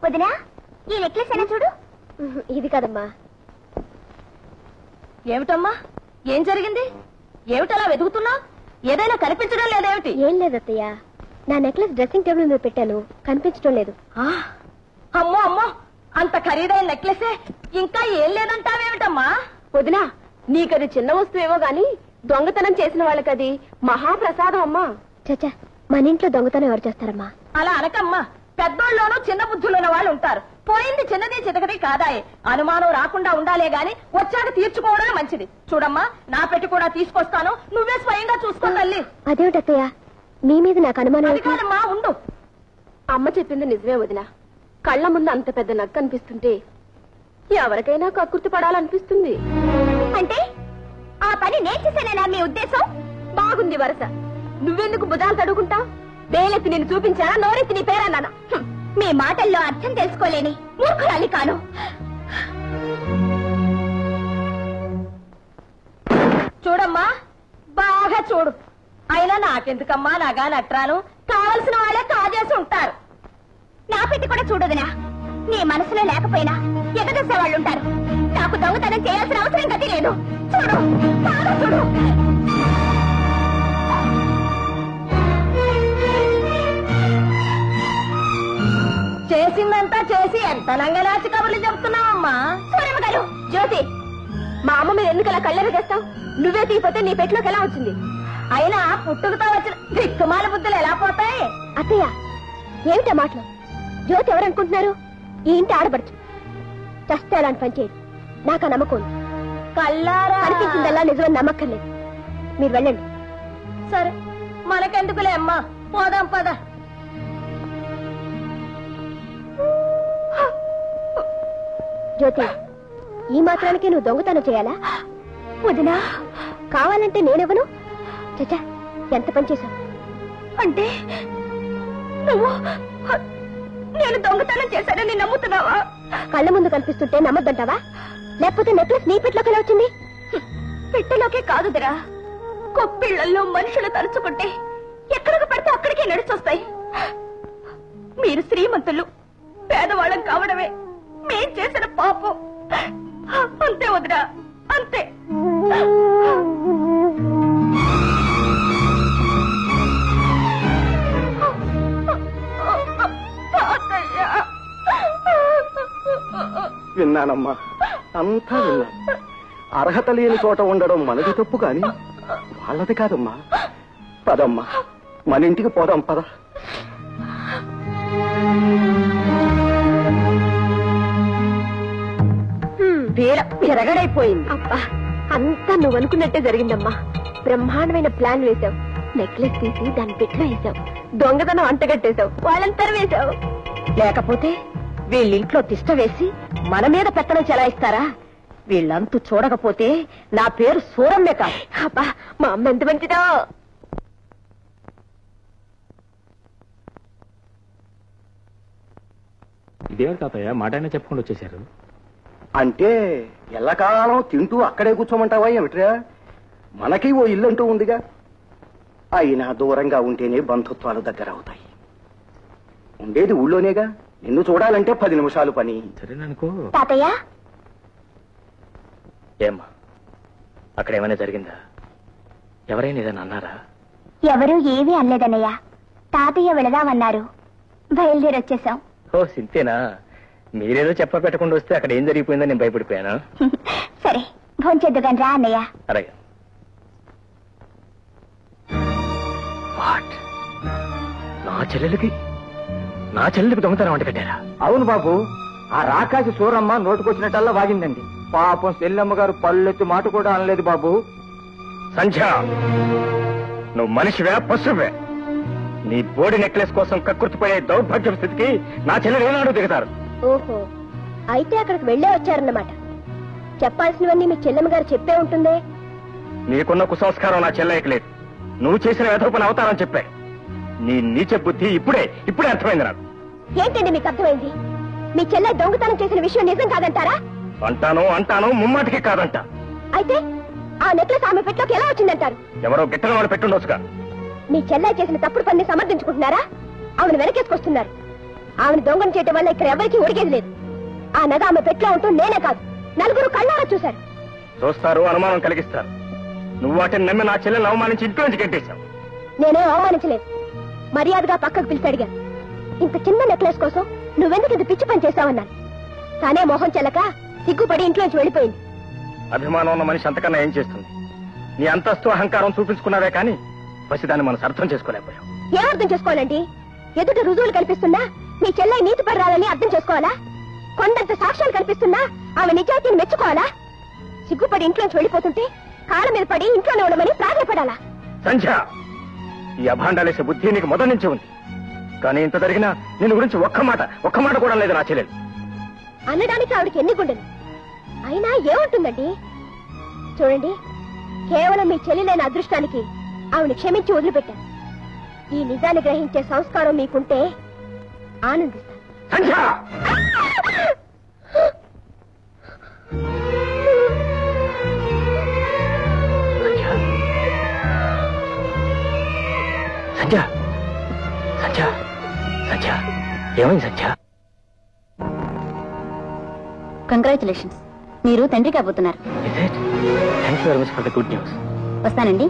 వదినా, ఈ నెక్లెస్ అయినా చూడు. ఇది కదమ్మా. ఏమిటమ్మా, ఏం జరిగింది? ఏమిటలా వెతుకుతున్నావు? ఏదైనా కనిపించడం లేదేమిటి? ఏం లేదత్తయ్య, నా నెక్లెస్ డ్రెస్సింగ్ టేబుల్ మీద పెట్టాను, కనిపించడం లేదు. అమ్మో అమ్మో, అంత ఖరీదైన నెక్లెసే ఇంకా ఏం లేదంటావేమిటమ్మా? వదినా, నీకది చిన్న వస్తువేమో గాని దొంగతనం చేసిన వాళ్ళకది మహాప్రసాదం అమ్మా. చచ్చా, మన ఇంట్లో దొంగతనం ఎవరు చేస్తారమ్మా? అలా అనకమ్మా, పెద్దోళ్ళలోనూ చిన్న బుద్ధులున్న వాళ్ళు ఉంటారు. పోయింది చిన్నది చితకది కాదాయే. అనుమానం రాకుండా ఉండాలే గాని వచ్చాక తీర్చుకోవడమే మంచిది. చూడమ్మా, నా పెట్టి కూడా తీసుకొస్తాను, నువ్వే స్వయంగా చూసుకో తల్లి. అదేమిటత్తయ్య, మీ మీద నాకు అనుమానం. అది కాదమ్మా, ఉండు. అమ్మ చెప్పింది నిజమే వదినా. కళ్ల ముందు అంత పెద్ద నక్క అనిపిస్తుంటే ఎవరికైనా కక్కుర్తి పడాలనిపిస్తుంది. అంటే ఆ పని నేను చేశానేనా మీ ఉద్దేశం? బాగుంది వరస. నువ్వెందుకు భుజాలు తడుకుంటావు? వేలెత్తి నేను చూపించానా, నోరెత్తి నీ పేరన్నానా? మీ మాటల్లో అర్థం తెలుసుకోలేని మూర్ఖురాలి కాను. చూడమ్మా, బాగా చూడు. అయినా నాకెందుకమ్మా నగా నట్రాను? కావలసిన వాళ్ళే కాజేసి ఉంటారు. నా పెట్టి కూడా చూడదునా. నీ మనసులో లేకపోయినా ఎగదసే వాళ్ళు ఉంటారు. నాకు దొంగతనం చేయాల్సిన అవసరం గతి లేదు. చూడు, బాగా చూడు. చేసిందంతా చేసి ఎంత నంగలాచి కబుర్లు చెప్తున్నావమ్మా? సూరమ్మ గారు, జ్యోతి, మా అమ్మ మీద ఎందుకు అలా కళ్ళెర చేస్తావు? నువ్వే తీయపోతే నీ పెట్టులోకి ఎలా వచ్చింది? అయినా పుట్టుకతో వచ్చిన దిక్కుమాల బుద్ధులు ఎలా పోతాయి? అత్తయ్య, ఏమిటా మాటలు? జ్యోతి ఎవరనుకుంటున్నారు? ఈ ఇంటి ఆడబడుచు. చస్తే అలాంటి పని చేయదు. నాకు ఆ నమ్మకం ఉంది. కల్లారా కనిపించిందల్లా నిజమని నమ్మక్కర్లేదు. మీరు వెళ్ళండి. సరే, మనకెందుకులే అమ్మా, పోదాం పద. జ్యోతి, ఈ మాత్రానికి నువ్వు దొంగతనం చేయాలా? వదినా, కావాలంటే నేనెవను? చచ్చా, ఎంత పని చేశావు? అంటే నువ్వు నేను దొంగతనం చేశానని నమ్ముతున్నావా? కళ్ళ ముందు కనిపిస్తుంటే నమ్మద్దంటావా? లేకపోతే నెక్లెస్ నీ పెట్లోకి ఎలా వచ్చింది? పెట్టెలోకే కాదుదిరా, కొప్పిళ్లలో మనుషులు తలుచుకుంటే ఎక్కడికి పడితే అక్కడికే నడిచొస్తాయి. మీరు శ్రీమంతులు, పేదవాళ్ళం కావడమే మేం చేసిన పాపం. అంతే వదిరా, అంతే. విన్నానమ్మా, అంతా విన్నాను. అర్హత లేని చోట ఉండడం మనది తప్పు కాని వాళ్ళది కాదమ్మా. పదమ్మా, మన ఇంటికి పోదాం, పద. విరగడైపోయింది. అబ్బా, అంతా నువ్వు అనుకున్నట్టే జరిగిందమ్మా. బ్రహ్మాండమైన ప్లాన్ వేశావు. నెక్లెస్ తీసి దాని పెట్లో వేశావు. దొంగతనం అంటగట్టేశావు. వాళ్ళంతా వేశావు. లేకపోతే వీళ్ళింట్లో తిష్ట వేసి మన మీద పెత్తనం చెలాయిస్తారా? వీళ్ళంతూ చూడకపోతే నా పేరు సూరమ్మే కాదు. అబ్బా, మా అమ్మ ఎంత మంచిదో. ఇదేవారు తాతయ్య మాట అయినా చెప్పకుండా వచ్చేసారు? అంటే ఎల్లకాలం తింటూ అక్కడే కూర్చోమంటావా ఏమిట్రా? మనకి ఓ ఇల్లు అంటూ ఉందిగా. అయినా దూరంగా ఉంటేనే బంధుత్వాలు దగ్గర అవుతాయి. ఉండేది ఊళ్ళోనేగా. నిన్ను చూడాలంటే 10 నిమిషాలు పని. సరేననుకో. తాతయ్య, ఏమ్మా, అక్కడ ఏమైనా జరిగిందా? ఎవరైనా ఏదైనా అన్నారా? ఎవరూ ఏమీ అనలేదన్నయ్య. తాతయ్య వెళదామన్నారు, బయలుదేరొచ్చేసాం. ఓ సింతేనా? మీరేదో చెప్ప పెట్టకుండా వస్తే అక్కడ ఏం జరిగిపోయిందో నేను భయపడిపోయాను. సరే, భోంచేద్దుగాని రా అన్నయ్య. అలాగే. నా చెల్లెలికి దొంగతనం వంట కట్టారా? అవును బాబు, ఆ రాకాసి సూరమ్మ నోటుకొచ్చినట్టల్లా వాగిందండి. పాపం సెల్లమ్మ గారు పళ్ళెత్తి మాట కూడా అనలేదు బాబు. సంధ్య, నువ్వు మనిషివే పశువే? నీ బోడి నెక్లెస్ కోసం కక్కుర్తిపోయే దౌర్భాగ్య స్థితికి నా చెల్లెలు ఏనాడు దిగుతారు? ఓహో, అయితే అక్కడికి వెళ్లే వచ్చారన్నమాట. చెప్పాల్సినవన్నీ మీ చెల్లెమ్మ గారు చెప్పే ఉంటుందే. నీకున్న కుసంస్కారం నా చెల్లెకి లేదు. నువ్వు చేసిన వ్యధోపన అవతారం చెప్పే. నీ నీచ బుద్ధి ఇప్పుడే అర్థమైంది నాకు. ఏంటండి మీకు అర్థమైంది? మీ చెల్లె దొంగతనం చేసిన విషయం నిజం కాదంటారా? అంటాను, ముమ్మాటికి కాదంట. అయితే ఆ నెక్లెస్ ఆమె పెట్టలోకి ఎలా వచ్చిందంటారు? ఎవరో గిట్టన వాళ్ళు పెట్టుండొచ్చుగా. మీ చెల్లె చేసిన తప్పుడు పని సమర్థించుకుంటున్నారా? ఆమెను వెనకేసుకొస్తున్నారు. ఆమెను దొంగను చేయటం వల్ల ఇక్కడ ఎవరికీ ఉడిగేది లేదు. ఆ నగ ఆమె పెట్లో ఉంటూ నేనే కాదు నలుగురు కళ్ళారా చూశారు. చూస్తారు, అనుమానం కలిగిస్తారు. నువ్వు వాటిని నమ్మి నా చెల్లెలు అవమానించి ఇంట్లో నుంచి గెట్టేశావు. నేనేం అవమానించలేదు. మర్యాదగా పక్కకు పిలిచి అడిగాను. ఇంత చిన్న నెక్లెస్ కోసం నువ్వెందుకు ఇది పిచ్చి పని చేశావన్నాను. తానే మొహం చెల్లక సిగ్గుపడి ఇంట్లోంచి వెళ్ళిపోయింది. అభిమానం ఉన్న మనిషి అంతకన్నా ఏం చేస్తుంది? నీ అంతస్తు అహంకారం చూపించుకున్నావే కానీ పసిదాన్ని మనసు అర్థం చేసుకోలేకపోయావు. ఏం అర్థం చేసుకోవాలండి? ఎదుట రుజువులు కల్పిస్తున్నా మీ చెల్లె నీతి పర్రాలని అర్థం చేసుకోవాలా? కొండంత సాక్ష్యాలు కల్పిస్తున్నా ఆమె నిజాయితీని మెచ్చుకోవాలా? సిగ్గుపడి ఇంట్లోంచి వెళ్ళిపోతుంటే కాళ్ళ మీద పడి ఇంట్లోనే ఉండమని ప్రాధాయపడాలా? సంధ్య, ఈ అభాండాలేసే బుద్ధి నీకు మొదటి నుంచి ఉంది. కానీ ఇంత జరిగినా నేను గురించి ఒక్క మాట కూడా లేదు నా చెల్లెలు. అనడానికి ఆవిడకి ఎన్ని గుండెలు అయినా ఏముంటుందండి? చూడండి, కేవలం మీ చెల్లెలైన అదృష్టానికి ఆవిడ క్షమించి వదిలిపెట్టాను. ఈ నిజాన్ని గ్రహించే సంస్కారం మీకుంటే ఆనందిస్తాను. సంధ్య, సంధ్య, సంధ్య, సంధ్య, ఏమైంది సంధ్య? కంగ్రాచులేషన్స్, మీరు తండ్రి కాబోతున్నారు. Thank you very much for the good news. వస్తానండి.